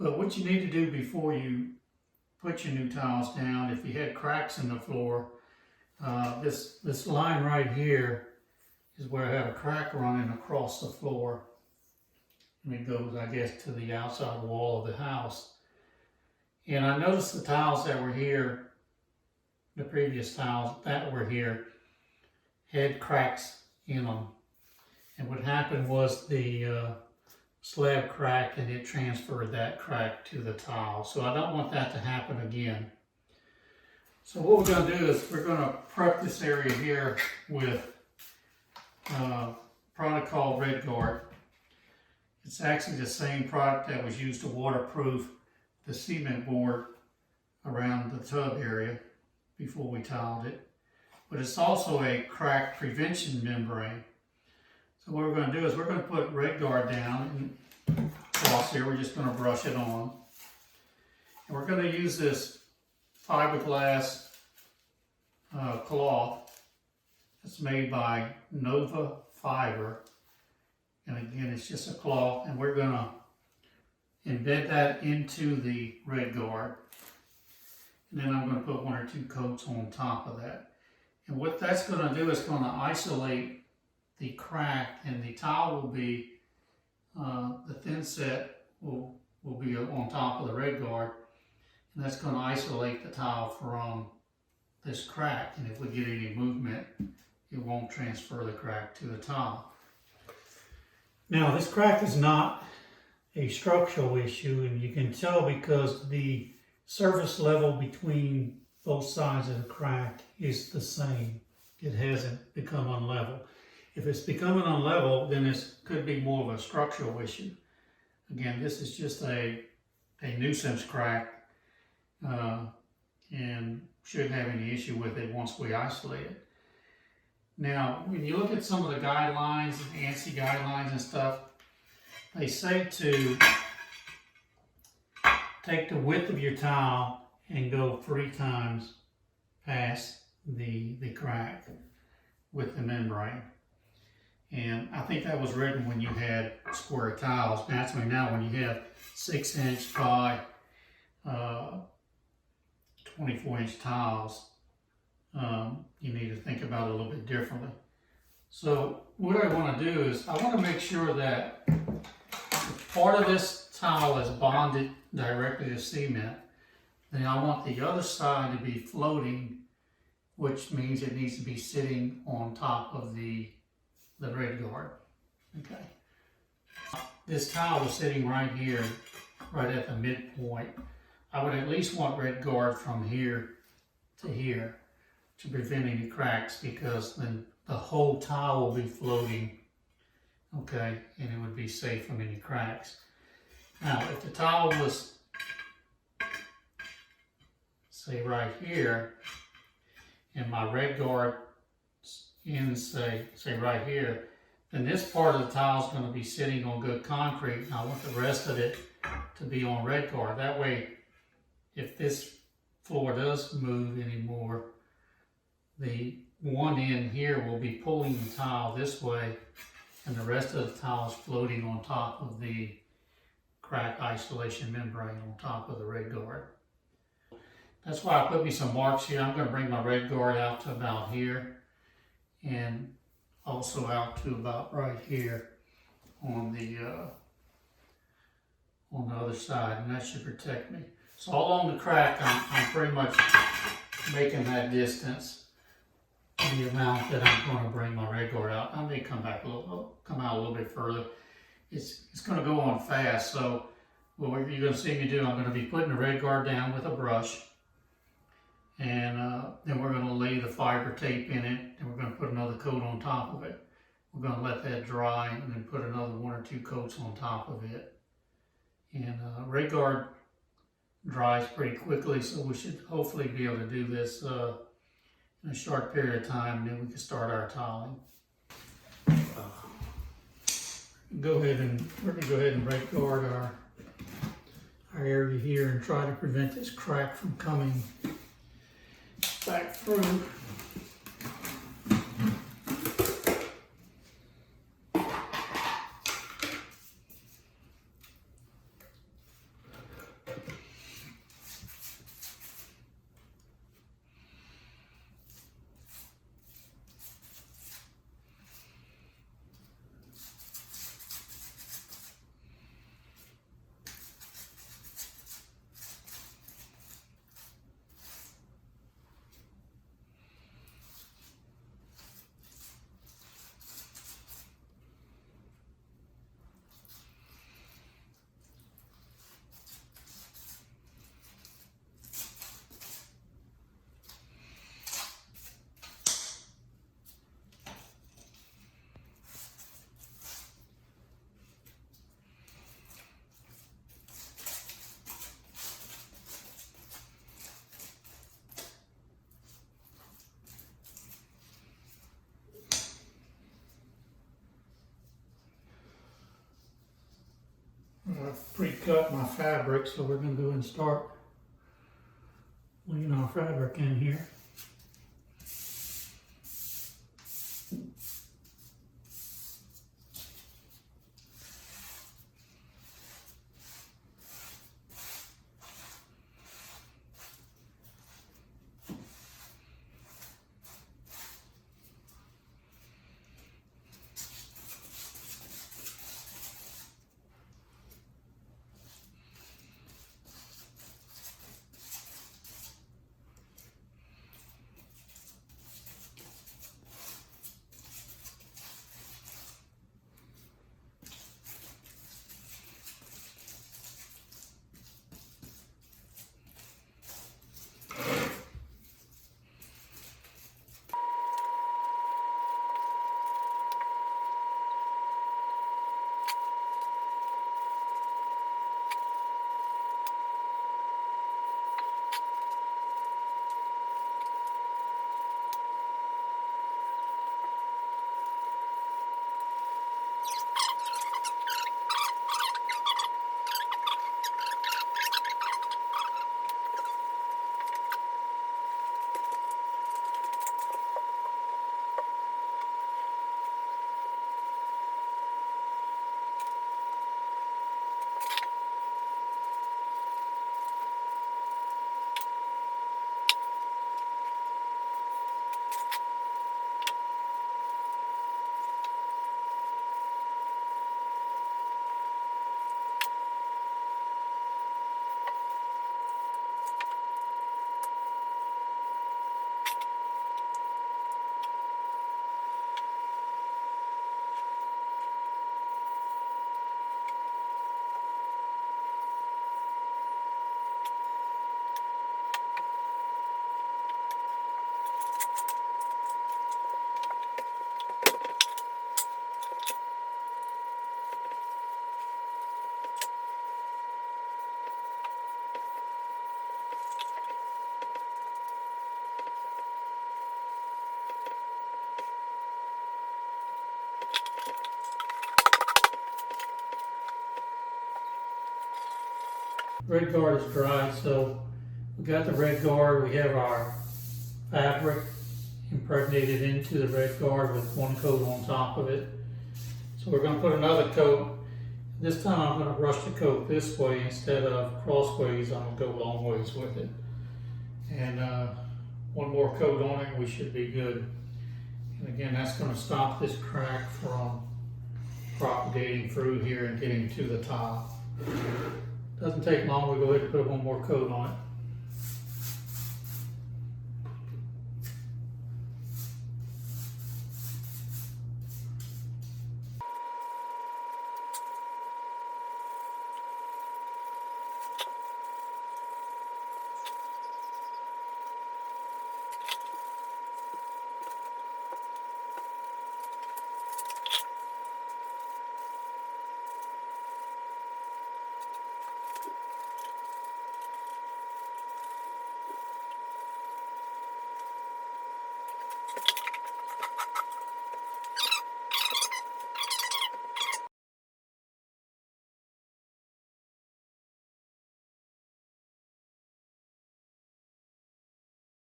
But what you need to do before you put your new tiles down, if you had cracks in the floor, this line right here is where I have a crack running across the floor. And it goes, I guess, to the outside wall of the house. And I noticed the tiles that were here, the previous tiles that were here, had cracks in them. And what happened was the slab cracked and it transferred that crack to the tile. So I don't want that to happen again. So what we're going to do is we're going to prep this area here with a product called Redguard. It's actually the same product that was used to waterproof the cement board around the tub area before we tiled it. But it's also a crack prevention membrane. So what we're going to do is we're going to put Redguard down and across here. We're just going to brush it on. And we're going to use this fiberglass cloth that's made by Nova Fiber. And again, it's just a cloth, and we're going to embed that into the Redguard. And then I'm going to put 1 or 2 coats on top of that. And what that's going to do is going to isolate the crack, and the tile will be, the thin set will be on top of the Redguard, and that's going to isolate the tile from this crack. And if we get any movement, it won't transfer the crack to the tile. Now, this crack is not a structural issue, and you can tell because the surface level between both sides of the crack is the same. It hasn't become unlevel. If it's becoming unlevel, then this could be more of a structural issue. Again, this is just a nuisance crack and shouldn't have any issue with it once we isolate it. Now, when you look at some of the guidelines, ANSI guidelines and stuff, they say to take the width of your tile and go 3 times past the crack with the membrane. And I think that was written when you had square tiles. Naturally now when you have 6-inch by 24-inch tiles, you need to think about it a little bit differently. So what I want to do is I want to make sure that if part of this tile is bonded directly to cement, then I want the other side to be floating, which means it needs to be sitting on top of the Redguard. Okay. This tile is sitting right here, right at the midpoint. I would at least want Redguard from here to here to prevent any cracks, because then the whole tile will be floating, okay, and it would be safe from any cracks. Now, if the tile was, say, right here, and my Redguard ends, say right here, then this part of the tile is going to be sitting on good concrete, and I want the rest of it to be on Redguard. That way, if this floor does move anymore, the one end here will be pulling the tile this way, and the rest of the tile is floating on top of the crack isolation membrane on top of the Redguard. That's why I put me some marks here. I'm going to bring my Redguard out to about here, and also out to about right here on the other side, and that should protect me. So along the crack, I'm pretty much making that distance, the amount that I'm going to bring my Redguard out. I may come out a little bit further. It's going to go on fast, so what you're going to see me do, I'm going to be putting the Redguard down with a brush, and then we're going to lay the fiber tape in it, and we're going to put another coat on top of it. We're going to let that dry and then put another 1 or 2 coats on top of it. And Redguard dries pretty quickly, so we should hopefully be able to do this in a short period of time, and then we can start our tiling. We're going to go ahead and Redguard our area here and try to prevent this crack from coming back through. I've pre-cut my fabric, so we're going to go and start laying our fabric in here. Redguard is dry, so we got the Redguard. We have our fabric impregnated into the Redguard with one coat on top of it. So we're going to put another coat. This time I'm going to brush the coat this way instead of crossways. I'm going to go long ways with it. And one more coat on it, we should be good. And again, that's going to stop this crack from propagating through here and getting to the top. Doesn't take long. We'll go ahead and put one more coat on it.